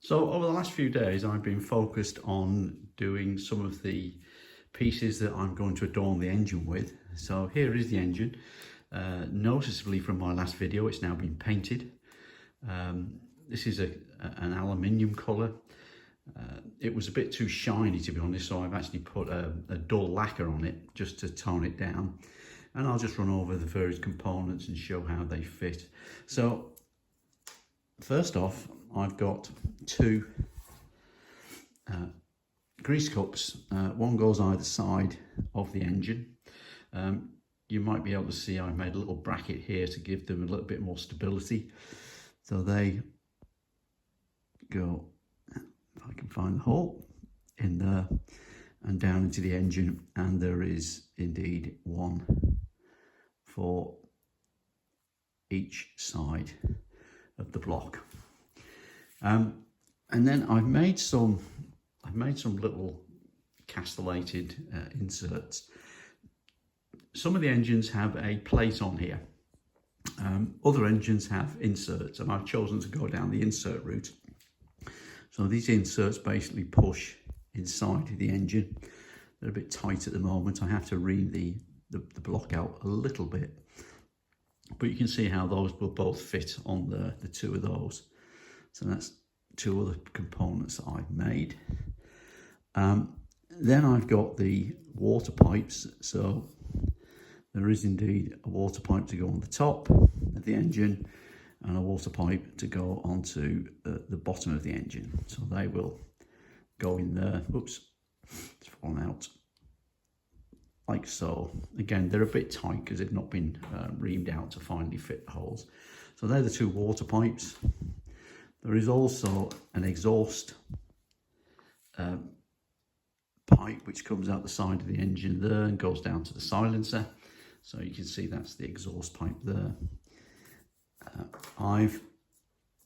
So over the last few days, I've been focused on doing some of the pieces that I'm going to adorn the engine with. So here is the engine. Noticeably from my last video, it's now been painted. This is an aluminium colour. It was a bit too shiny, to be honest, so I've actually put a dull lacquer on it just to tone it down. And I'll just run over the various components and show how they fit. So first off, I've got two grease cups. One goes either side of the engine. You might be able to see I've made a little bracket here to give them a little bit more stability. So they go, if I can find the hole, in there and down into the engine, and there is indeed one for each side of the block. And then I've made some little castellated inserts. Some of the engines have a plate on here. Other engines have inserts, and I've chosen to go down the insert route. So these inserts basically push inside the engine. They're a bit tight at the moment. I have to ream the block out a little bit, but you can see how those will both fit on the two of those. So that's two other components that I've made. Then I've got the water pipes. So there is indeed a water pipe to go on the top of the engine and a water pipe to go onto the bottom of the engine. So they will go in there. Oops, it's fallen out. Like so. Again, they're a bit tight because they've not been reamed out to finally fit the holes. So they're the two water pipes. There is also an exhaust pipe which comes out the side of the engine there and goes down to the silencer. So you can see that's the exhaust pipe there. I've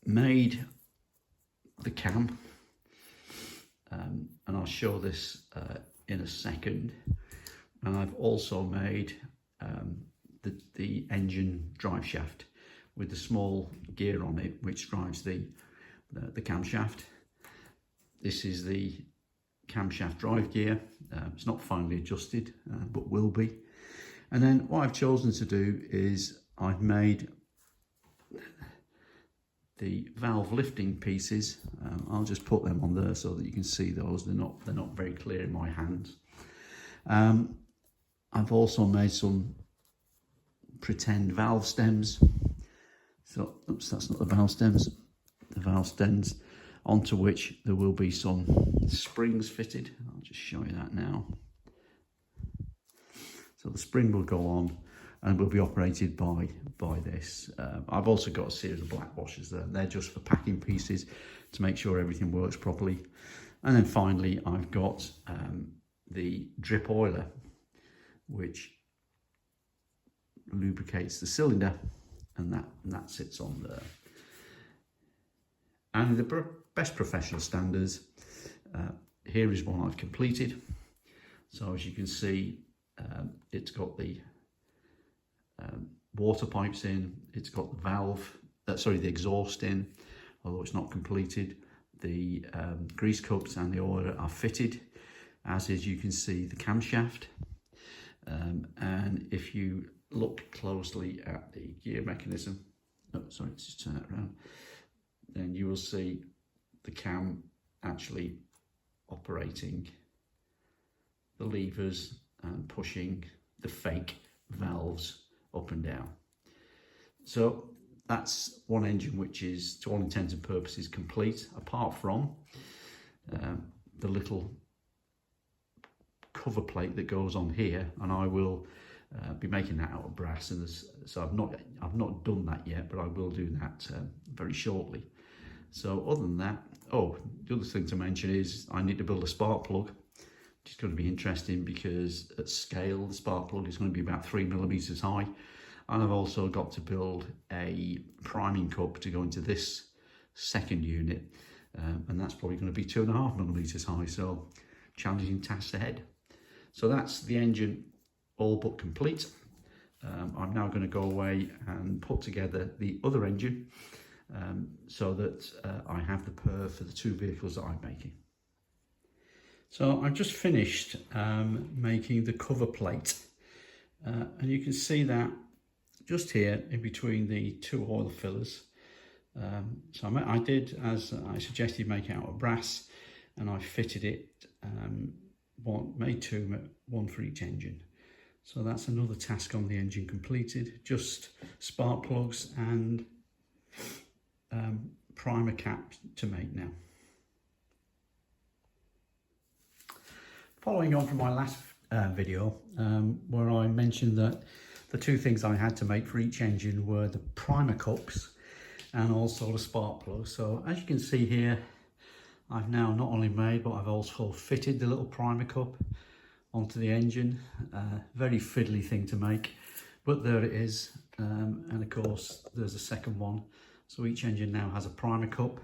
made the cam, and I'll show this in a second. And I've also made the engine drive shaft with the small gear on it, which drives the camshaft. This is the camshaft drive gear. It's not finally adjusted, but will be. And then what I've chosen to do is I've made the valve lifting pieces. I'll just put them on there so that you can see those. They're not very clear in my hands. I've also made some pretend valve stems. So, oops, that's not the valve stems. The valve stems onto which there will be some springs fitted. I'll just show you that now. So the spring will go on and will be operated by this. I've also got a series of black washers there. They're just for packing pieces to make sure everything works properly. And then finally, I've got the drip oiler, which lubricates the cylinder, and that sits on there. And the best professional standards, here is one I've completed. So as you can see, it's got the water pipes in, it's got the valve, the exhaust in, although it's not completed. The grease cups and the oiler are fitted, as is, you can see, the camshaft. And if you look closely at the gear mechanism, let's just turn that around, then you will see the cam actually operating the levers and pushing the fake valves up and down. So that's one engine which is, to all intents and purposes, complete, apart from the little cover plate that goes on here, and I will be making that out of brass. And so I've not done that yet, but I will do that very shortly. So other than that, the other thing to mention is I need to build a spark plug, which is going to be interesting because at scale the spark plug is going to be about 3 millimeters high, and I've also got to build a priming cup to go into this second unit, and that's probably going to be 2.5 millimeters high. So challenging tasks ahead. So that's the engine all but complete. I'm now going to go away and put together the other engine, so that I have the per for the two vehicles that I'm making. So I've just finished making the cover plate, and you can see that just here in between the two oil fillers. So I did, as I suggested, make it out of brass, and I fitted it, made two, one for each engine. So that's another task on the engine completed. Just spark plugs and primer cap to make now. Following on from my last video, where I mentioned that the two things I had to make for each engine were the primer cups and also the spark plug. So as you can see here, I've now not only made, but I've also fitted the little primer cup onto the engine. Very fiddly thing to make, but there it is. And of course there's a second one. So each engine now has a primer cup.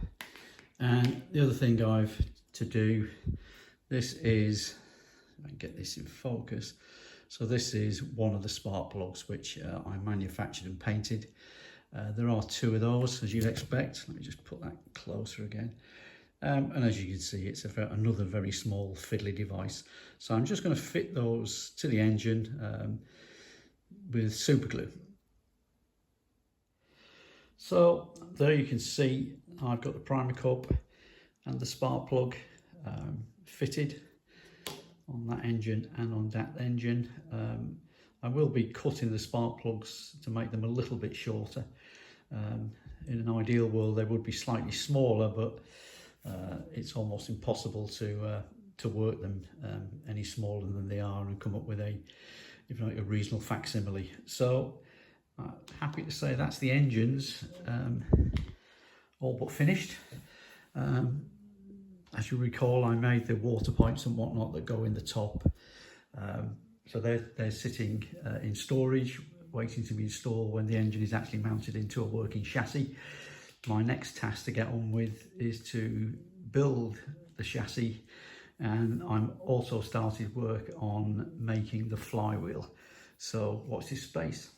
And the other thing I've to do, this is, if I can get this in focus. So this is one of the spark plugs which I manufactured and painted. There are two of those, as you'd expect. Let me just put that closer again. And as you can see, it's another very small fiddly device. So I'm just going to fit those to the engine with super glue. So there you can see I've got the primer cup and the spark plug fitted on that engine and on that engine. I will be cutting the spark plugs to make them a little bit shorter. In an ideal world they would be slightly smaller, but it's almost impossible to work them any smaller than they are and come up with a reasonable facsimile. So happy to say that's the engines all but finished. As you recall, I made the water pipes and whatnot that go in the top. So they're sitting in storage, waiting to be installed when the engine is actually mounted into a working chassis. My next task to get on with is to build the chassis, and I'm also started work on making the flywheel. So watch this space.